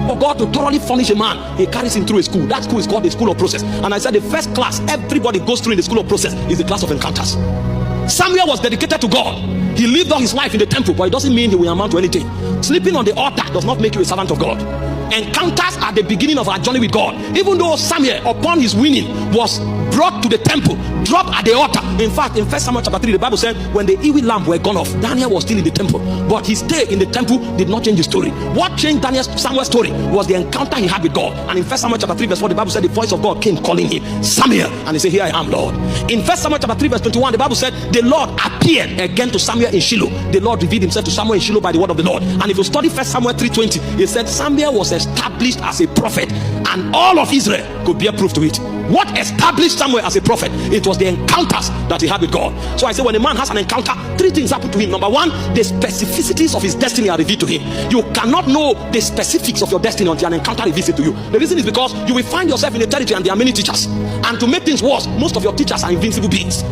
for God to thoroughly furnish a man, he carries him through a school. That school is called the school of process. And I said the first class everybody goes through in the school of process is the class of encounters. Samuel was dedicated to God. He lived all his life in the temple, but it doesn't mean he will amount to anything. Sleeping on the altar does not make you a servant of God. Encounters are the beginning of our journey with God. Even though Samuel, upon his winning, was brought to the temple, dropped at the altar. In fact, in 1 Samuel chapter 3, the Bible said when the Ewe lamp were gone off, Daniel was still in the temple, but his stay in the temple did not change the story. What changed Samuel's story was the encounter he had with God. And in 1 Samuel chapter 3 verse 4, the Bible said the voice of God came calling him, Samuel, and he said, here I am, Lord. In 1 Samuel chapter 3 verse 21, the Bible said the Lord appeared again to Samuel in Shiloh. The Lord revealed himself to Samuel in Shiloh by the word of the Lord. And if you study 1 Samuel 3:20, it said Samuel was established as a prophet, and all of Israel could bear proof to it. What established Samuel as a prophet? It was the encounters that he had with God. So I say when a man has an encounter, three things happen to him. Number one, the specificities of his destiny are revealed to him. You cannot know the specifics of your destiny until an encounter reveals it to you. The reason is because you will find yourself in a territory and there are many teachers, and to make things worse, most of your teachers are invincible beings.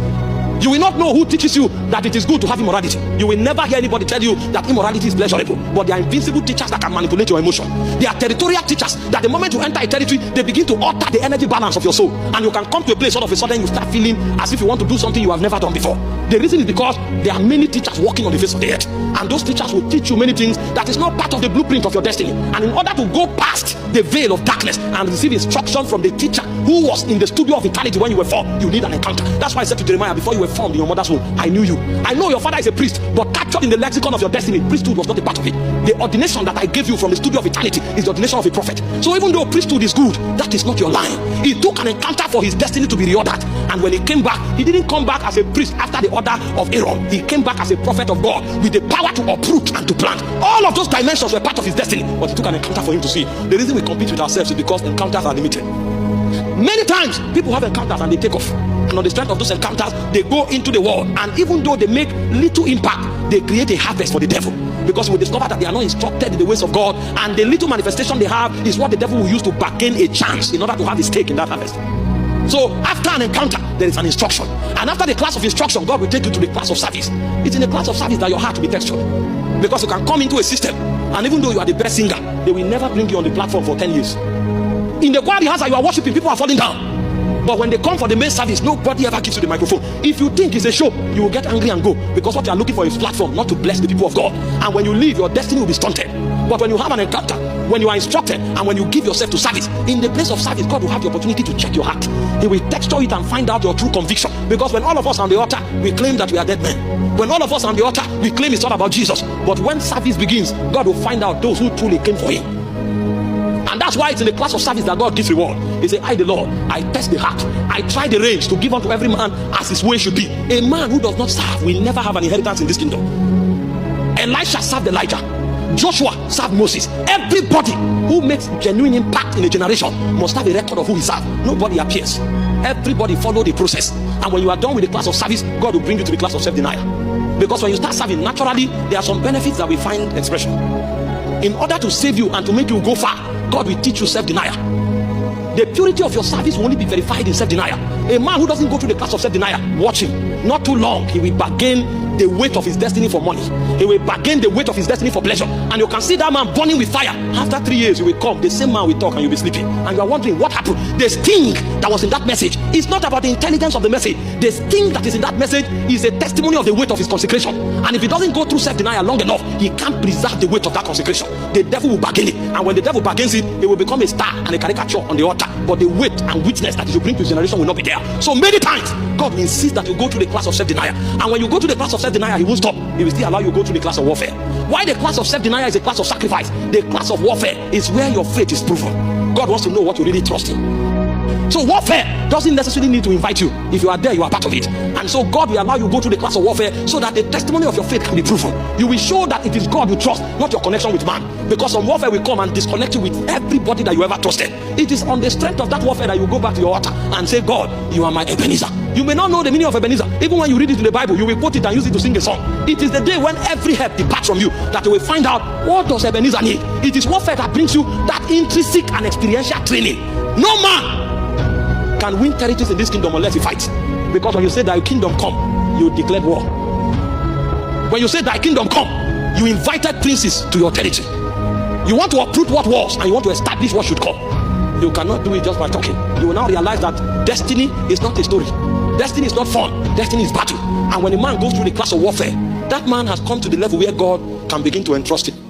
You will not know who teaches you that it is good to have immorality. You will never hear anybody tell you that immorality is pleasurable. But there are invincible teachers that can manipulate your emotion. There are territorial teachers that the moment you enter a territory, they begin to alter the energy balance of your soul. And you can come to a place all of a sudden you start feeling as if you want to do something you have never done before. The reason is because there are many teachers walking on the face of the earth. And those teachers will teach you many things that is not part of the blueprint of your destiny. And in order to go past the veil of darkness and receive instruction from the teacher who was in the studio of eternity when you were formed, you need an encounter. That's why I said to Jeremiah, before you were formed in your mother's womb, I knew you. I know your father is a priest, but captured in the lexicon of your destiny, priesthood was not a part of it. The ordination that I gave you from the studio of eternity is the ordination of a prophet. So even though priesthood is good, that is not your line. He took an encounter for his destiny to be reordered. And when he came back, he didn't come back as a priest after the order of Aaron. He came back as a prophet of God with the power to uproot and to plant. All of those dimensions were part of his destiny, but it took an encounter for him to see. The reason we compete with ourselves is because encounters are limited. Many times people have encounters and they take off, and on the strength of those encounters they go into the world, and even though they make little impact, they create a harvest for the devil, because we discover that they are not instructed in the ways of God, and the little manifestation they have is what the devil will use to bargain a chance in order to have his stake in that harvest. So after an encounter there is an instruction, and after the class of instruction God will take you to the class of service. It's in the class of service that your heart will be textured, because you can come into a system and even though you are the best singer, they will never bring you on the platform for 10 years. In the choir rehearsal you are worshiping, people are falling down, but when they come for the main service, nobody ever gives you the microphone. If you think it's a show, you will get angry and go, because what you are looking for is platform, not to bless the people of God. And when you leave, your destiny will be stunted. But when you have an encounter, when you are instructed, and when you give yourself to service, in the place of service, God will have the opportunity to check your heart. He will texture it and find out your true conviction. Because when all of us are on the altar, we claim that we are dead men. When all of us are on the altar, we claim it's all about Jesus. But when service begins, God will find out those who truly came for him. And that's why it's in the class of service that God gives reward. He said, I the Lord, I test the heart, I try the range to give unto every man as his way should be. A man who does not serve will never have an inheritance in this kingdom. Elisha served Elijah, Joshua served Moses. Everybody who makes genuine impact in a generation must have a record of who he served. Nobody appears. Everybody follow the process. And when you are done with the class of service, God will bring you to the class of self-denial. Because when you start serving, naturally there are some benefits that we find expression. In order to save you and to make you go far, God will teach you self-denial. The purity of your service will only be verified in self-denial. A man who doesn't go through the class of self-denial, watch him. Not too long, he will bargain the weight of his destiny for money. He will bargain the weight of his destiny for pleasure. And you can see that man burning with fire. After 3 years, you will come, the same man will talk and you'll be sleeping. And you are wondering what happened. The sting that was in that message is not about the intelligence of the message. The sting that is in that message is a testimony of the weight of his consecration. And if he doesn't go through self-denial long enough, he can't preserve the weight of that consecration. The devil will bargain it. And when the devil bargains it, it will become a star and a caricature on the altar. But the weight and witness that you bring to his generation will not be there. So many times, God will insist that you go through the class of self-denial. And when you go to the class of self-denial, he won't stop. He will still allow you to go through the class of warfare. Why the class of self-denial is a class of sacrifice? The class of warfare is where your faith is proven. God wants to know what you really trust in. So warfare doesn't necessarily need to invite you. If you are there, you are part of it. And so God will allow you to go through the class of warfare so that the testimony of your faith can be proven. You will show that it is God you trust, not your connection with man. Because some warfare will come and disconnect you with everybody that you ever trusted. It is on the strength of that warfare that you go back to your altar and say, God, you are my Ebenezer. You may not know the meaning of Ebenezer. Even when you read it in the Bible, you will quote it and use it to sing a song. It is the day when every help departs from you that you will find out what does Ebenezer need. It is warfare that brings you that intrinsic and experiential training. No man can win territories in this kingdom unless he fights. Because when you say thy kingdom come, you declared war. When you say thy kingdom come, you invited princes to your territory. You want to uproot what was, and you want to establish what should come. You cannot do it just by talking. You will now realize that destiny is not a story. Destiny is not fun. Destiny is battle. And when a man goes through the class of warfare, that man has come to the level where God can begin to entrust him.